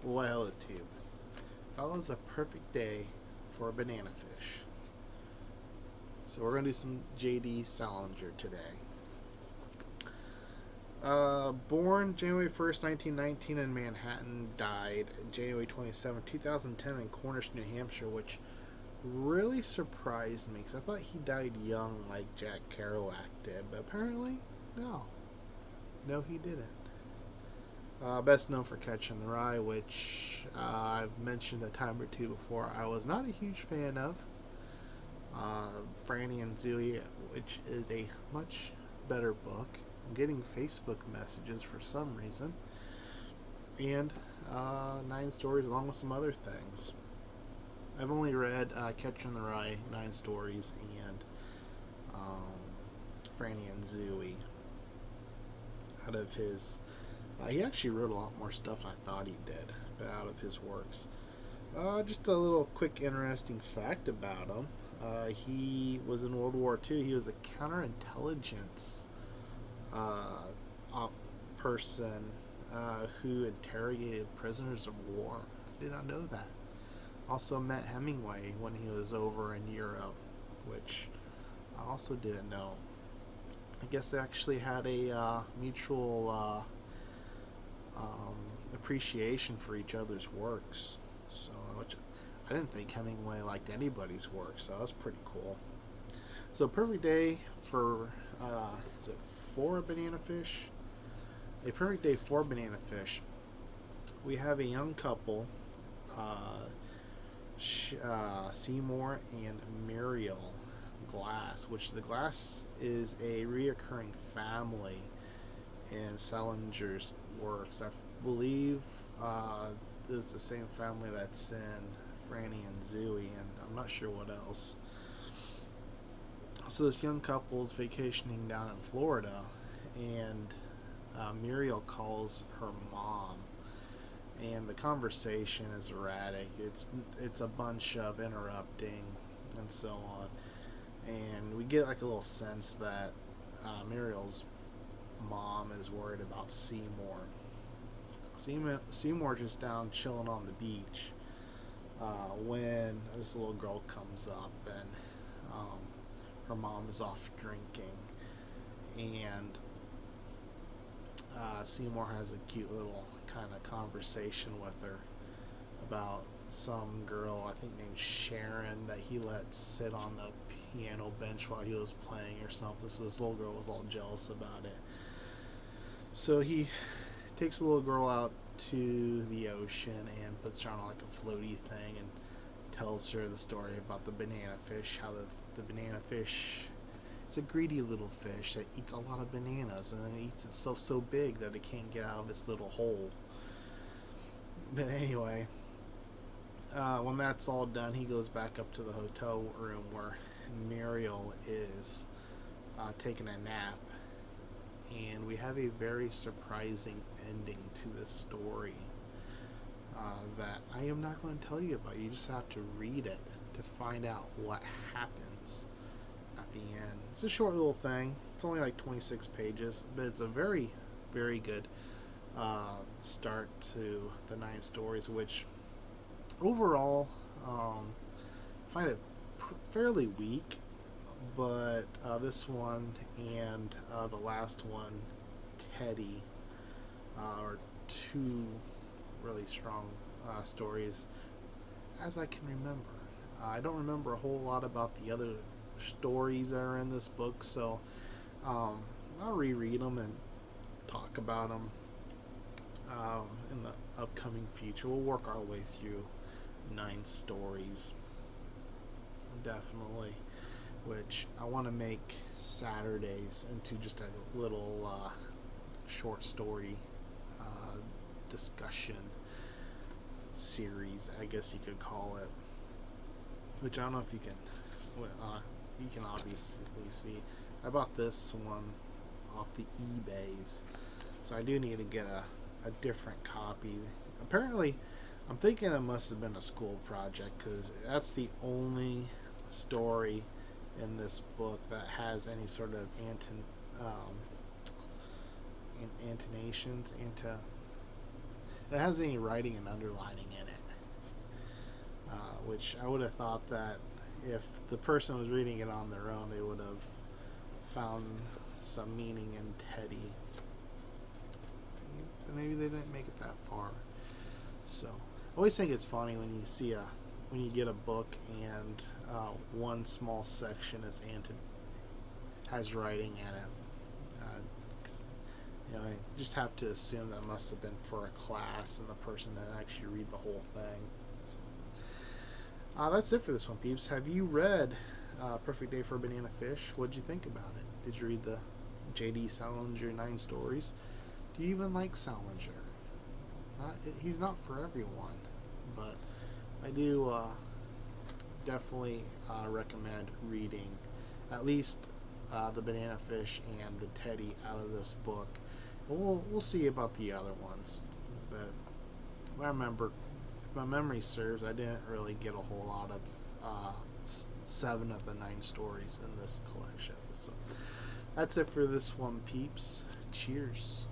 Well, tube. That was a perfect day for a banana fish. So we're gonna do some J.D. Salinger today. Born January 1st, 1919 in Manhattan, died January 27, 2010 in Cornish, New Hampshire, which really surprised me because I thought he died young like Jack Kerouac did, but apparently, no. No, he didn't. Best known for Catching the Rye, which I've mentioned a time or two before. I was not a huge fan of. Franny and Zooey, which is a much better book. I'm getting Facebook messages for some reason. And 9 stories along with some other things. I've only read Catching the Rye, 9 stories, and Franny and Zooey out of his. He actually wrote a lot more stuff than I thought he did, but out of his works. Just a little quick interesting fact about him. He was in World War II. He was a counterintelligence person who interrogated prisoners of war. I did not know that. Also met Hemingway when he was over in Europe, which I also didn't know. I guess they actually had a mutual appreciation for each other's works. So, which I didn't think Hemingway liked anybody's work, so that's pretty cool. So, perfect day for is it for a banana fish? A perfect day for banana fish. We have a young couple, Seymour and Muriel Glass, which the Glass is a reoccurring family in Salinger's works. I believe it's the same family that's in Franny and Zooey, and I'm not sure what else. So this young couple is vacationing down in Florida, and Muriel calls her mom, and the conversation is erratic. It's a bunch of interrupting and so on, and we get like a little sense that Muriel's mom is worried about Seymour. Seymour just down chilling on the beach when this little girl comes up, and her mom is off drinking, and Seymour has a cute little kind of conversation with her about some girl, I think named Sharon, that he let sit on the piano bench while he was playing or something. So this little girl was all jealous about it. So he takes the little girl out to the ocean and puts her on like a floaty thing and tells her the story about the banana fish, how the banana fish, it's a greedy little fish that eats a lot of bananas, and then it eats itself so big that it can't get out of its little hole. But anyway, when that's all done, he goes back up to the hotel room where Muriel is taking a nap, and we have a very surprising ending to this story that I am not going to tell you about. You just have to read it to find out what happens at the end. It's a short little thing. It's only like 26 pages, but it's a very, very good start to the 9 stories, which overall find it fairly weak, but this one and the last one, Teddy, are 2 really strong stories as I can remember. I don't remember a whole lot about the other stories that are in this book, so I'll reread them and talk about them in the upcoming future. We'll work our way through 9 stories, definitely, which I want to make Saturdays into just a little short story discussion series, I guess you could call it, which I don't know if you can obviously see. I bought this one off the eBays, so I do need to get a different copy. Apparently, I'm thinking it must have been a school project, because that's the only story in this book that has any sort of intonations, it has any writing and underlining in it, which I would have thought that if the person was reading it on their own, they would have found some meaning in Teddy. But maybe they didn't make it that far. So I always think it's funny when you get a book and one small section has writing in it. I just have to assume that must have been for a class and the person didn't actually read the whole thing. So, that's it for this one, peeps. Have you read Perfect Day for a Bananafish? What'd you think about it? Did you read the J.D. Salinger 9 stories? Do you even like Salinger? He's not for everyone, but I do definitely recommend reading at least the Bananafish and the Teddy out of this book. We'll see about the other ones, but I remember, if my memory serves, I didn't really get a whole lot of 7 of the 9 stories in this collection. So that's it for this one, peeps. Cheers.